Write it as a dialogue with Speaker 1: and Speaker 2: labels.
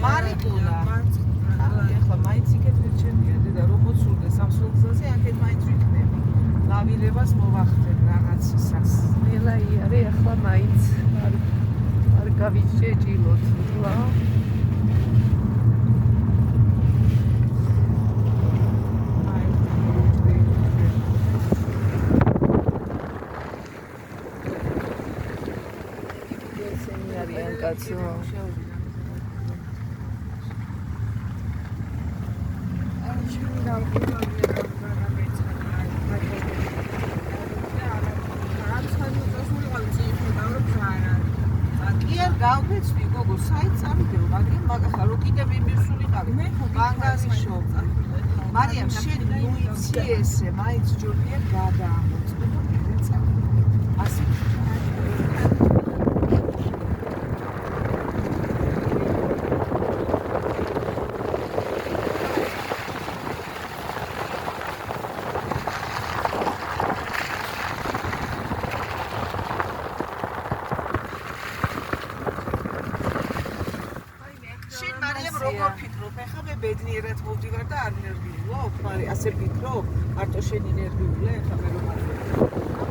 Speaker 1: მარიკულა. ახლა მაინც იქეთ ვირჩენია დედა რომ მოცულდეს ამ სულგზაზე აქეთ მაინც ვიქნები. ლავირებას მოვახდენ რაღაცისას.
Speaker 2: ნელა იარე ახლა მაინც არ გავიჭეჭილოთ რა. კაცო გავგეცვი გოგო საით წავიდეო მაგრამ მაგახლა რო კიდევ მიმისულიყავი ბანგარიშო მარიამ შენ მოიცი ესე მაინც ჯობია გადაამოწმო და მე წავიდე ასე როგორ ფიქრობ? ეხლა მე ბედნიერად მოვდივარ და არ ნერვიულობ, მაგრამ ასე ფიქრობ? მარტო შენი ნერვიულია, ეხლა მე რომ არ